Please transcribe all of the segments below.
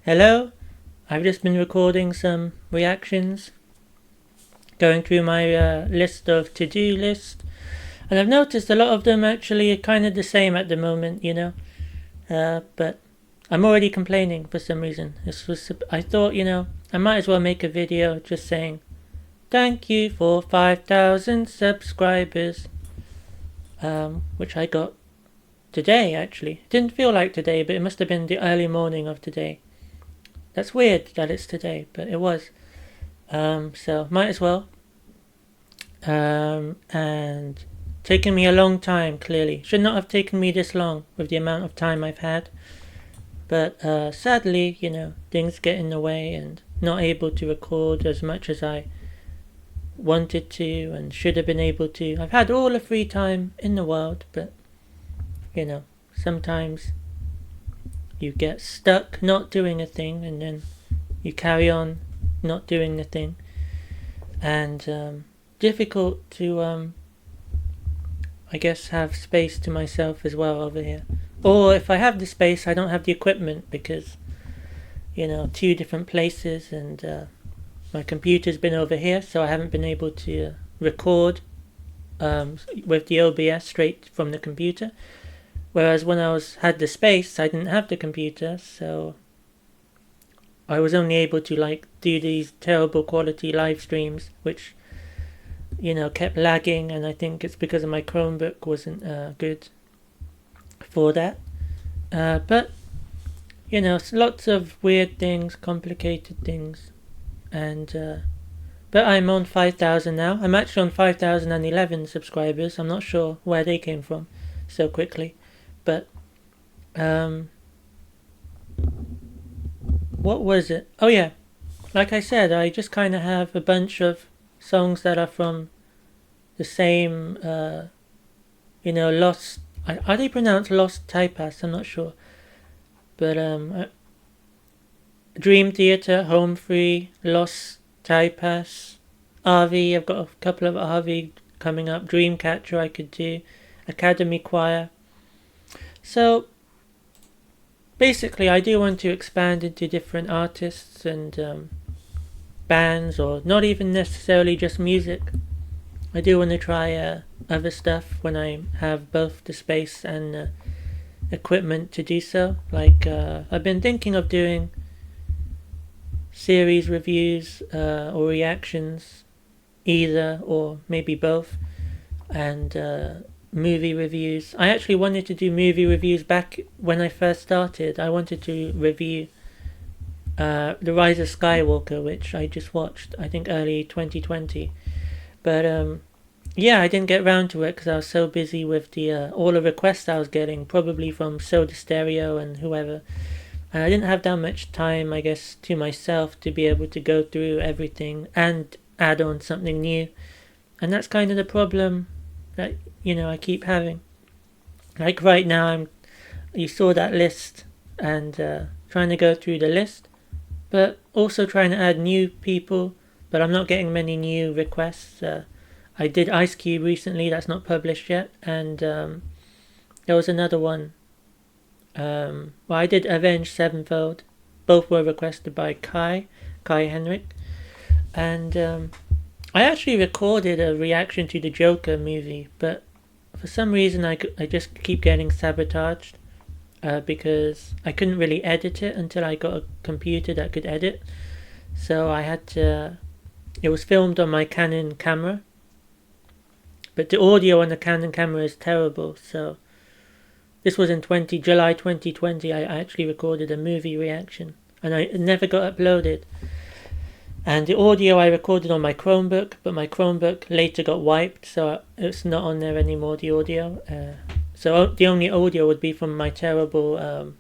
Hello, I've just been recording some reactions, going through my list of to-do list, and I've noticed a lot of them actually are kind of the same at the moment, but I'm already complaining for some reason. I thought, I might as well make a video just saying, thank you for 5,000 subscribers, which I got today actually. It didn't feel like today, but it must have been the early morning of today. That's weird that it's today, but it was. So might as well. And taken me a long time, clearly. Should not have taken me this long with the amount of time I've had. But sadly, things get in the way and not able to record as much as I wanted to and should have been able to. I've had all the free time in the world, but, sometimes you get stuck not doing a thing and then you carry on not doing the thing. And difficult to, I guess, have space to myself as well over here. Or if I have the space, I don't have the equipment because, two different places and my computer's been over here, so I haven't been able to record with the OBS straight from the computer. Whereas when I had the space, I didn't have the computer, so I was only able to do these terrible quality live streams, which kept lagging, and I think it's because of my Chromebook wasn't good for that. But lots of weird things, complicated things, and but I'm on 5,000 now. I'm actually on 5,011 subscribers. I'm not sure where they came from so quickly, but what was it? Oh yeah, like I said, I just kind of have a bunch of songs that are from the same, Lost. Are they pronounced Lost Taipas? I'm not sure, but Dream Theater, Home Free, Lost Taipas, RV. I've got a couple of RV coming up. Dreamcatcher I could do, Academy Choir. So basically, I do want to expand into different artists and bands, or not even necessarily just music. I do want to try other stuff when I have both the space and equipment to do so. I've been thinking of doing series reviews or reactions, either or maybe both, and movie reviews. I actually wanted to do movie reviews back when I first started. I wanted to review The Rise of Skywalker, which I just watched, I think early 2020. But yeah, I didn't get around to it because I was so busy with the all the requests I was getting, probably from Soda Stereo and whoever. And I didn't have that much time, I guess, to myself to be able to go through everything and add on something new. And that's kind of the problem that I keep having. Like right now, you saw that list, and trying to go through the list, but also trying to add new people. But I'm not getting many new requests. I did Ice Cube recently. That's not published yet, and there was another one. Well, I did Avenged Sevenfold. Both were requested by Kai Henrik, and I actually recorded a reaction to the Joker movie, but for some reason I just keep getting sabotaged because I couldn't really edit it until I got a computer that could edit. So I had to. It was filmed on my Canon camera, but the audio on the Canon camera is terrible. So this was in July 2020. I actually recorded a movie reaction, and it never got uploaded. And the audio I recorded on my Chromebook, but my Chromebook later got wiped, so it's not on there anymore, the audio. So the only audio would be from my terrible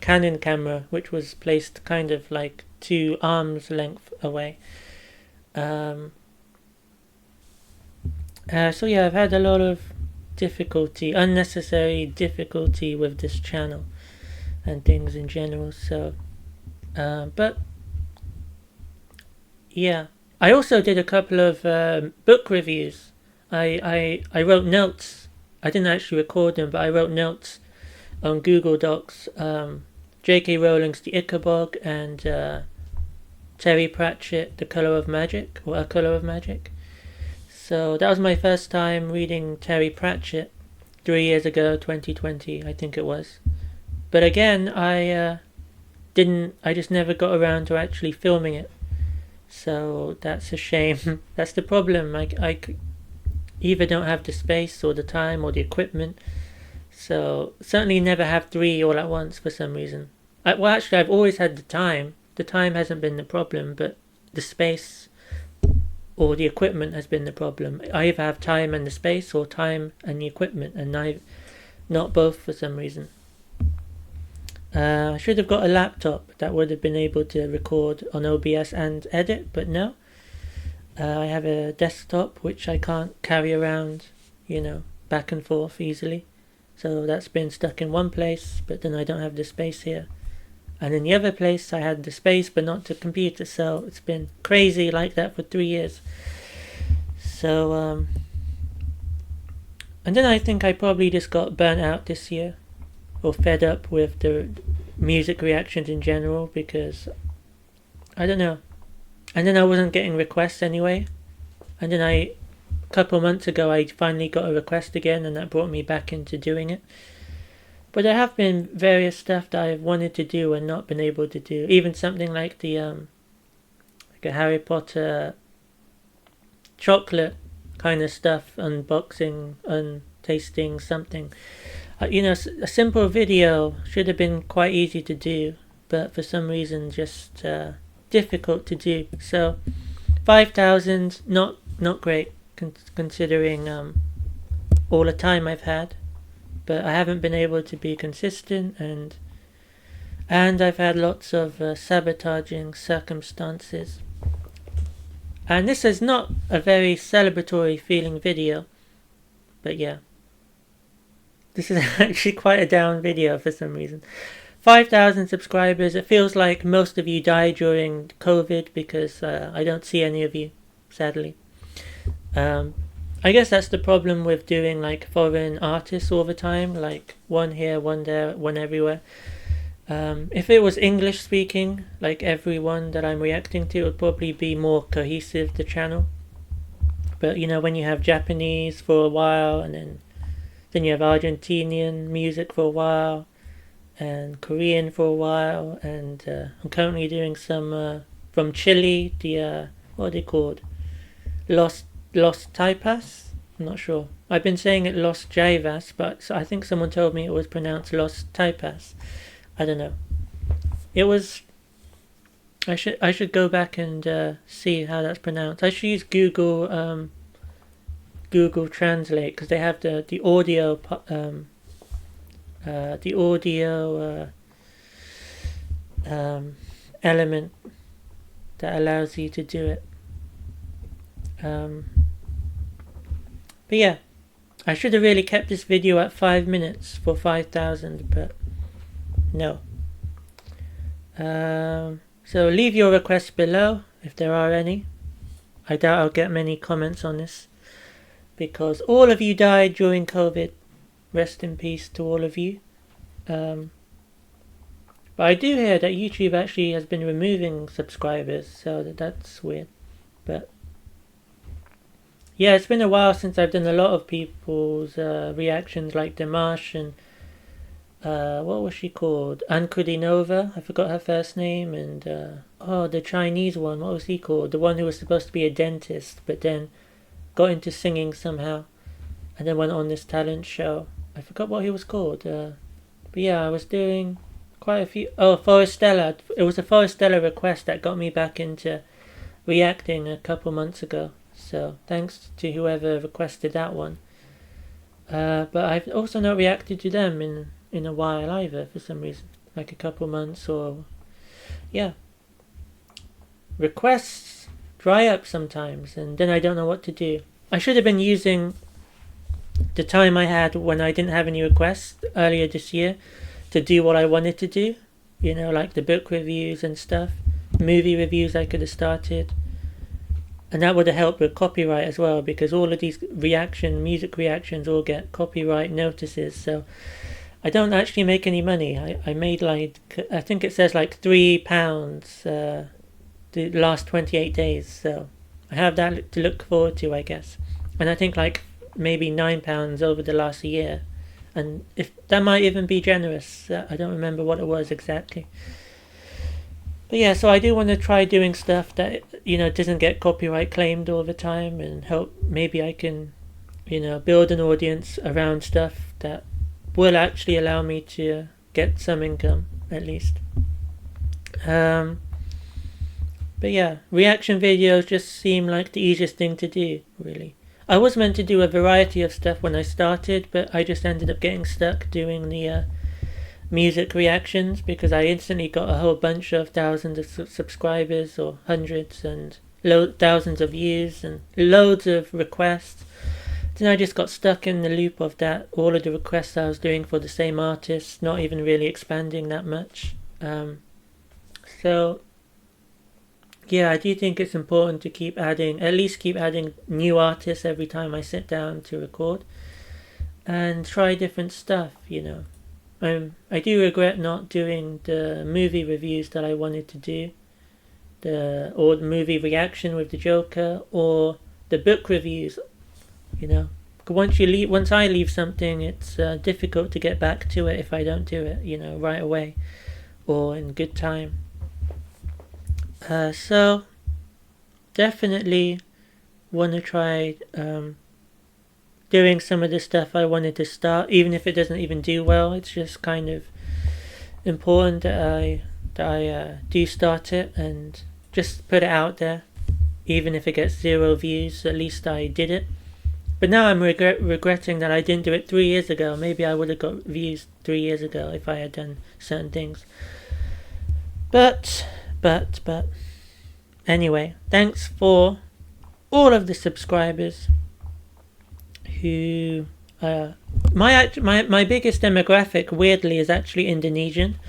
Canon camera, which was placed kind of like 2 arms length away. So yeah, I've had a lot of unnecessary difficulty with this channel and things in general, so but yeah, I also did a couple of book reviews. I wrote notes. I didn't actually record them, but I wrote notes on Google Docs J.K. Rowling's The Ichabod and Terry Pratchett, The Colour of Magic, or A Colour of Magic. So that was my first time reading Terry Pratchett 3 years ago, 2020, I think it was. But again, I just never got around to actually filming it. So that's a shame. That's the problem. I either don't have the space or the time or the equipment. So certainly never have 3 all at once for some reason. Well, actually, I've always had the time. The time hasn't been the problem, but the space or the equipment has been the problem. I either have time and the space or time and the equipment, and I've not both for some reason. I should have got a laptop that would have been able to record on OBS and edit, but no. I have a desktop which I can't carry around, back and forth easily. So that's been stuck in one place, but then I don't have the space here. And in the other place I had the space but not the computer, so it's been crazy like that for 3 years. So, and then I think I probably just got burnt out this year, or fed up with the music reactions in general, because, I don't know. And then I wasn't getting requests anyway. And then a couple months ago I finally got a request again, and that brought me back into doing it. But there have been various stuff that I've wanted to do and not been able to do. Even something like the like a Harry Potter chocolate kind of stuff, unboxing, tasting something. A simple video should have been quite easy to do, but for some reason just difficult to do. So 5,000, not great considering all the time I've had. But I haven't been able to be consistent, and I've had lots of sabotaging circumstances. And this is not a very celebratory feeling video, but yeah. This is actually quite a down video for some reason. 5,000 subscribers. It feels like most of you died during COVID, because I don't see any of you, sadly. I guess that's the problem with doing like foreign artists all the time, like one here, one there, one everywhere. If it was English speaking, like everyone that I'm reacting to, it would probably be more cohesive, the channel. But when you have Japanese for a while, and then you have Argentinian music for a while, and Korean for a while, and I'm currently doing some from Chile, the what are they called? Los Taipas? I'm not sure. I've been saying it Los Jaivas, but I think someone told me it was pronounced Los Taipas. I don't know. It was... I should go back and see how that's pronounced. I should use Google Translate, because they have the audio element that allows you to do it. But yeah, I should have really kept this video at 5 minutes for 5,000, but no. So leave your requests below, if there are any. I doubt I'll get many comments on this, because all of you died during COVID. Rest in peace to all of you. But I do hear that YouTube actually has been removing subscribers, so that's weird. But yeah, it's been a while since I've done a lot of people's reactions, like Dimash and what was she called? Ankudinova. I forgot her first name. And the Chinese one. What was he called? The one who was supposed to be a dentist, but then got into singing somehow, and then went on this talent show. I forgot what he was called. But yeah, I was doing quite a few. Oh, Forestella. It was a Forestella request that got me back into reacting a couple months ago. So thanks to whoever requested that one. But I've also not reacted to them in a while either, for some reason. Like a couple months, or... yeah. Requests dry up sometimes, and then I don't know what to do. I should have been using the time I had when I didn't have any requests earlier this year to do what I wanted to do. Like the book reviews and stuff. Movie reviews I could have started. And that would have helped with copyright as well, because all of these music reactions all get copyright notices. So I don't actually make any money. I made like, I think it says like £3 the last 28 days, so I have that to look forward to, I guess. And I think like maybe £9 over the last year, and if that might even be generous. I don't remember what it was exactly. But yeah, so I do want to try doing stuff that, doesn't get copyright claimed all the time, and hope maybe I can, build an audience around stuff that will actually allow me to get some income, at least. But yeah, reaction videos just seem like the easiest thing to do, really. I was meant to do a variety of stuff when I started, but I just ended up getting stuck doing the music reactions because I instantly got a whole bunch of thousands of subscribers, or hundreds, and thousands of views and loads of requests. Then I just got stuck in the loop of that, all of the requests I was doing for the same artist, not even really expanding that much. So yeah, I do think it's important to at least keep adding new artists every time I sit down to record, and try different stuff, I do regret not doing the movie reviews that I wanted to do, or the movie reaction with the Joker, or the book reviews. Once I leave something, it's difficult to get back to it if I don't do it, right away or in good time. So definitely want to try doing some of the stuff I wanted to start, even if it doesn't even do well. It's just kind of important that I do start it and just put it out there, even if it gets 0 views. At least I did it. But now I'm regretting that I didn't do it 3 years ago. Maybe I would have got views 3 years ago if I had done certain things. But anyway, thanks for all of the subscribers who my biggest demographic, weirdly, is actually Indonesian,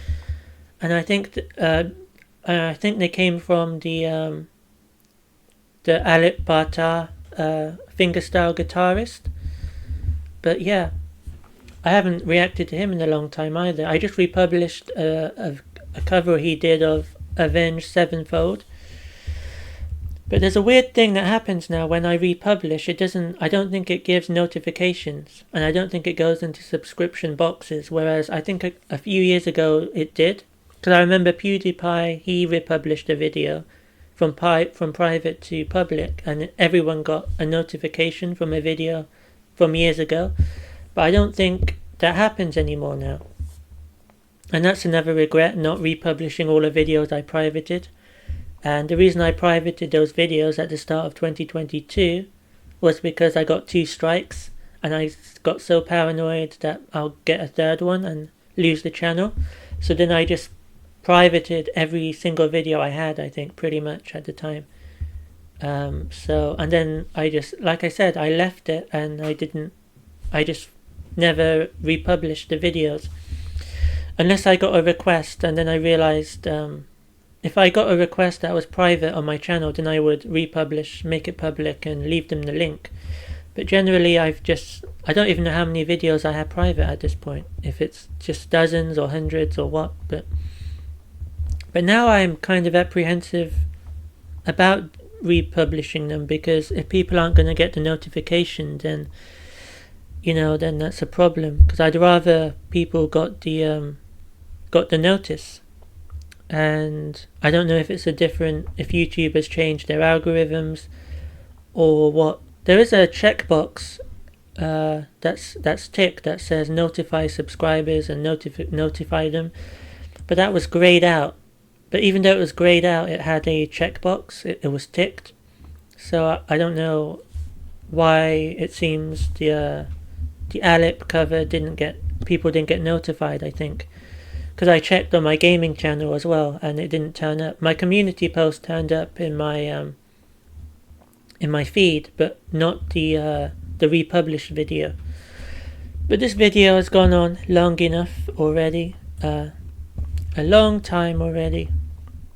and I think they came from the Alip Ba Ta fingerstyle guitarist. But yeah, I haven't reacted to him in a long time either. I just republished a cover he did of Avenged Sevenfold. But there's a weird thing that happens now when I republish. I don't think it gives notifications, and I don't think it goes into subscription boxes, whereas I think a few years ago it did. Because I remember PewDiePie, he republished a video from private to public, and everyone got a notification from a video from years ago. But I don't think that happens anymore now. And that's another regret, not republishing all the videos I privated. And the reason I privated those videos at the start of 2022 was because I got 2 strikes, and I got so paranoid that I'll get a third one and lose the channel. So then I just privated every single video I had, I think, pretty much at the time. And then I just, like I said, I left it, and I just never republished the videos. Unless I got a request, and then I realized if I got a request that was private on my channel, then I would republish, make it public, and leave them the link. But generally I don't even know how many videos I have private at this point, if it's just dozens or hundreds or what. But now I'm kind of apprehensive about republishing them, because if people aren't going to get the notification, then then that's a problem, because I'd rather people got the notice. And I don't know if if YouTube has changed their algorithms or what. There is a checkbox that's ticked that says notify subscribers and notify them, but that was grayed out. But even though it was grayed out, it had a checkbox. It was ticked. So I don't know why it seems the Alip cover people didn't get notified, I think. Because I checked on my gaming channel as well, and it didn't turn up. My community post turned up in my feed, but not the republished video. But this video has gone on long enough already, a long time already.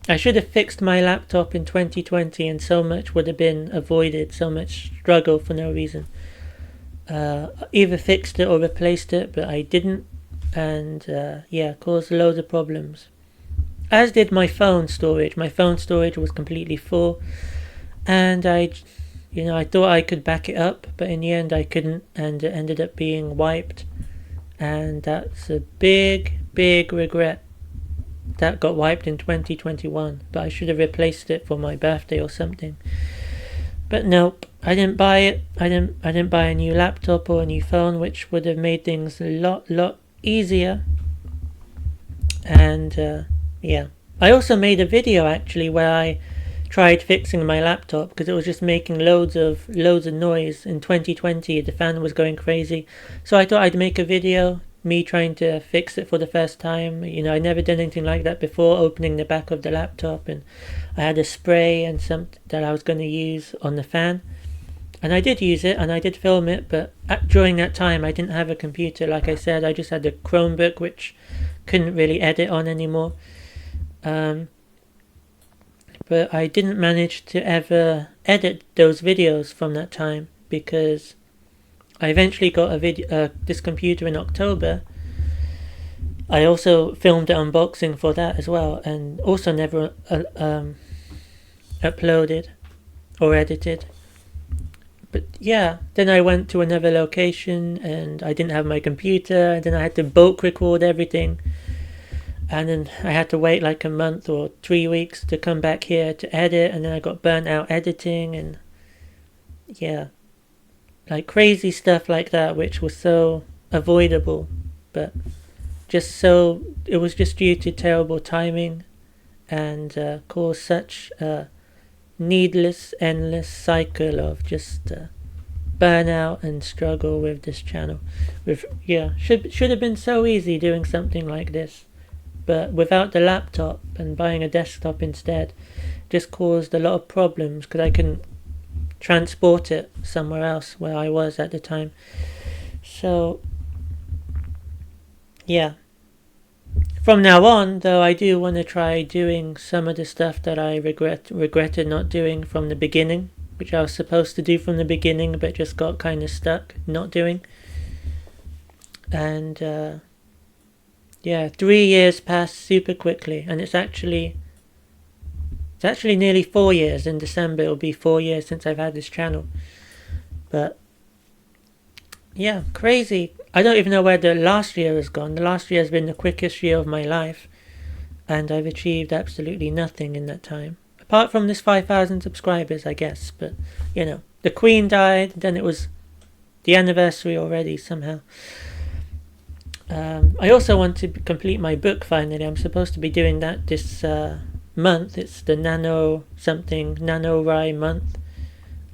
I should have fixed my laptop in 2020, and so much would have been avoided, so much struggle for no reason. Either fixed it or replaced it, but I didn't. and yeah, caused loads of problems. As did my phone storage. My phone storage was completely full, and I thought I could back it up, but in the end I couldn't, and it ended up being wiped, and that's a big regret. That got wiped in 2021, but I should have replaced it for my birthday or something. But nope, I didn't buy it. I didn't buy a new laptop or a new phone, which would have made things a lot easier. And yeah, I also made a video actually where I tried fixing my laptop because it was just making loads of noise. In 2020 the fan was going crazy, so I thought I'd make a video me trying to fix it for the first time. I never done anything like that before, opening the back of the laptop, and I had a spray and something that I was going to use on the fan, and I did use it and I did film it, but during that time I didn't have a computer. Like I said, I just had a Chromebook which couldn't really edit on anymore. But I didn't manage to ever edit those videos from that time because I eventually got this computer in October. I also filmed an unboxing for that as well, and also never uploaded or edited. But yeah, then I went to another location and I didn't have my computer, and then I had to bulk record everything. And then I had to wait like a month or 3 weeks to come back here to edit, and then I got burnt out editing, and yeah, like crazy stuff like that, which was so avoidable, but it was just due to terrible timing, and caused such a needless, endless cycle of just burnout and struggle with this channel. Should have been so easy doing something like this. But without the laptop and buying a desktop instead, just caused a lot of problems because I couldn't transport it somewhere else where I was at the time. So yeah, from now on though, I do want to try doing some of the stuff that I regretted not doing from the beginning, which I was supposed to do from the beginning but just got kind of stuck not doing. And yeah, 3 years passed super quickly, and it's actually nearly 4 years. In December it'll be 4 years since I've had this channel. But yeah, crazy. I don't even know where the last year has gone. The last year has been the quickest year of my life, and I've achieved absolutely nothing in that time. Apart from this 5,000 subscribers, I guess. But, the Queen died, then it was the anniversary already somehow. I also want to complete my book finally. I'm supposed to be doing that this month. It's the NaNoWriMo month,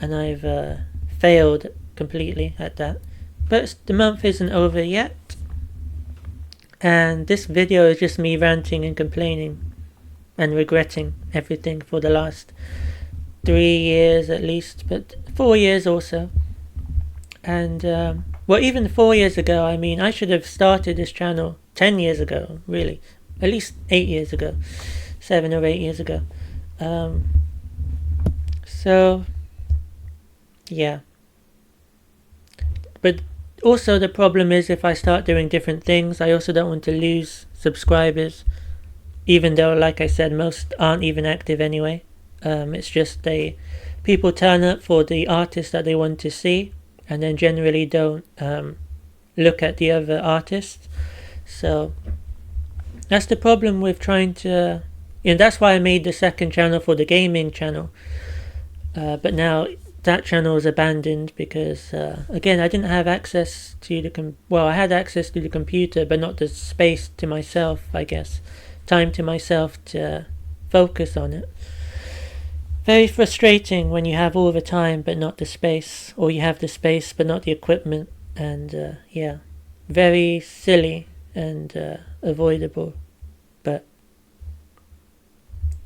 and I've failed completely at that. But the month isn't over yet, and this video is just me ranting and complaining and regretting everything for the last 3 years at least, but 4 years also. And even 4 years ago, I should have started this channel 10 years ago, really. At least 8 years ago. 7 or 8 years ago. So, yeah. But also the problem is if I start doing different things, I also don't want to lose subscribers. Even though, like I said, most aren't even active anyway. It's just people turn up for the artist that they want to see, and then generally don't look at the other artists. So that's the problem with trying to... that's why I made the second channel for the gaming channel. But now that channel is abandoned because, again, I didn't have access to I had access to the computer, but not the space to myself, I guess. Time to myself to focus on it. Very frustrating when you have all the time but not the space, or you have the space but not the equipment, and yeah, very silly and avoidable, but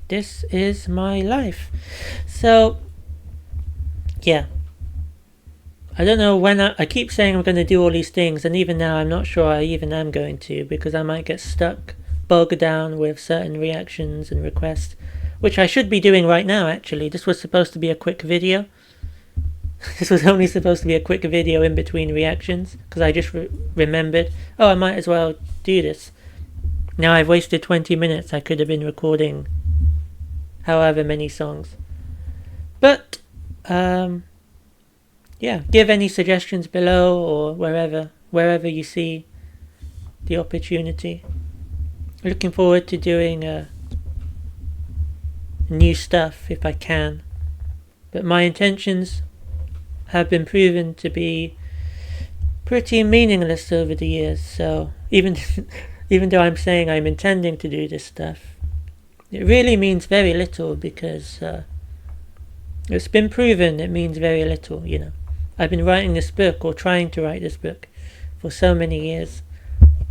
this is my life. So yeah, I don't know when I keep saying I'm going to do all these things, and even now I'm not sure I even am going to, because I might get stuck, bogged down with certain reactions and requests, which I should be doing right now actually. This was supposed to be a quick video, This was only supposed to be a quick video in between reactions, because I just remembered, oh, I might as well do this. Now I've wasted 20 minutes. I could have been recording however many songs. But, yeah, give any suggestions below or wherever you see the opportunity. Looking forward to doing new stuff if I can. But my intentions have been proven to be pretty meaningless over the years, so even though I'm saying I'm intending to do this stuff, it really means very little, because it's been proven it means very little, you know. I've been writing this book, or trying to write this book, for so many years.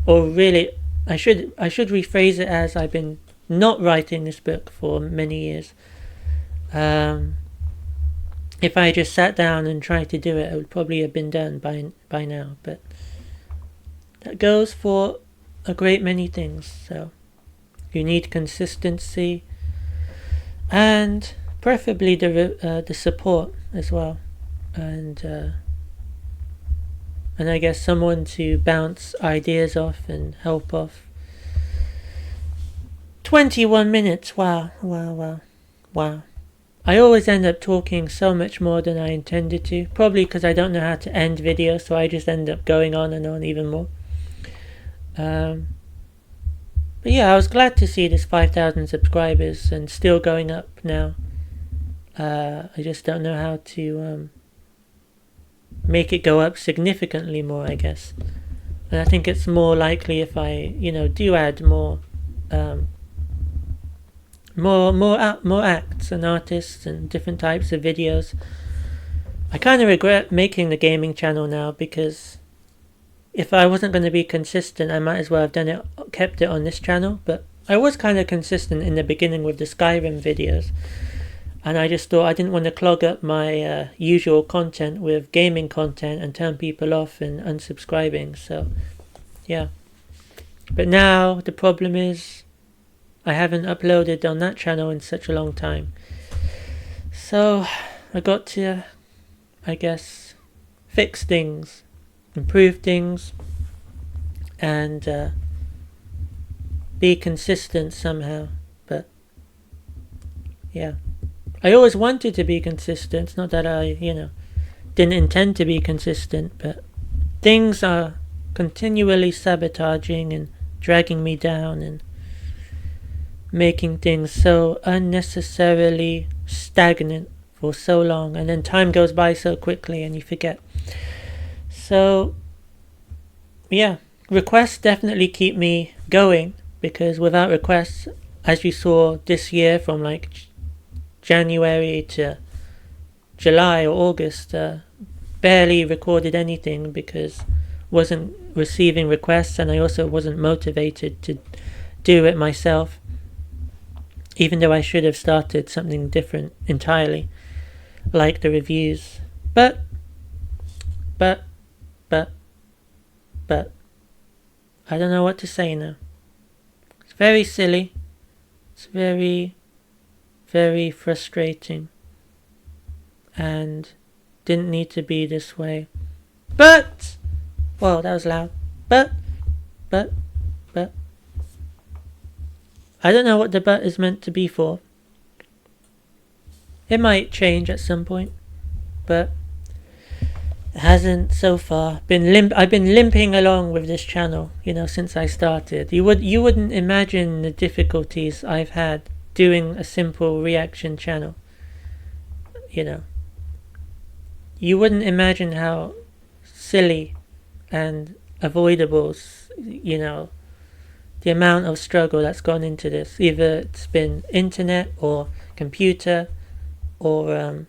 Or really, I should rephrase it as I've been not writing this book for many years. If I just sat down and tried to do it, it would probably have been done by now. But that goes for a great many things. So you need consistency, and preferably the support as well, and I guess someone to bounce ideas off and help off. 21 minutes. Wow. I always end up talking so much more than I intended to, probably because I don't know how to end videos, so I just end up going on and on even more. But yeah, I was glad to see this 5,000 subscribers, and still going up now. I just don't know how to make it go up significantly more, I guess. And I think it's more likely if I, do add more acts and artists and different types of videos. I kind of regret making the gaming channel now, because if I wasn't going to be consistent, I might as well have kept it on this channel. But I was kind of consistent in the beginning with the Skyrim videos, and I just thought I didn't want to clog up my usual content with gaming content and turn people off and unsubscribing. So yeah, but now the problem is I haven't uploaded on that channel in such a long time. So I got to, I guess, fix things, improve things, and be consistent somehow. But yeah, I always wanted to be consistent. It's not that I, didn't intend to be consistent, but things are continually sabotaging and dragging me down and making things so unnecessarily stagnant for so long, and then time goes by so quickly and you forget. So yeah, requests definitely keep me going, because without requests, as you saw this year, from like January to July or August, barely recorded anything because wasn't receiving requests, and I also wasn't motivated to do it myself, even though I should have started something different entirely, like the reviews. But I don't know what to say now. It's very silly. It's very, very frustrating, and didn't need to be this way. But, whoa, that was loud. But, I don't know what the but is meant to be for. It might change at some point, but it hasn't so far. I've been limping along with this channel, since I started. You wouldn't imagine the difficulties I've had doing a simple reaction channel. You wouldn't imagine how silly and avoidable, the amount of struggle that's gone into this. Either it's been internet or computer, or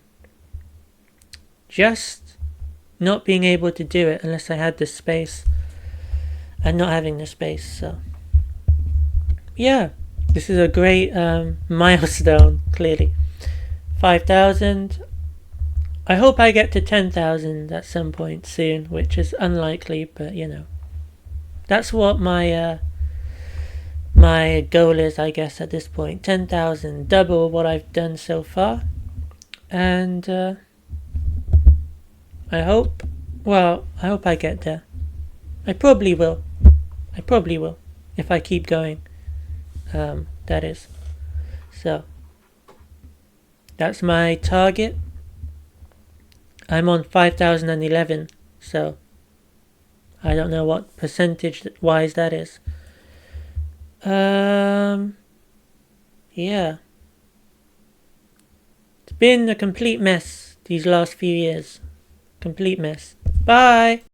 just not being able to do it unless I had the space, and not having the space. So yeah, this is a great milestone, clearly. 5,000. I hope I get to 10,000 at some point soon, which is unlikely, but that's what my goal is, I guess, at this point. 10,000, double what I've done so far. And I hope I get there. I probably will. If I keep going. That is. So, that's my target. I'm on 5,011, so I don't know what percentage wise that is. Yeah. It's been a complete mess these last few years. Complete mess. Bye!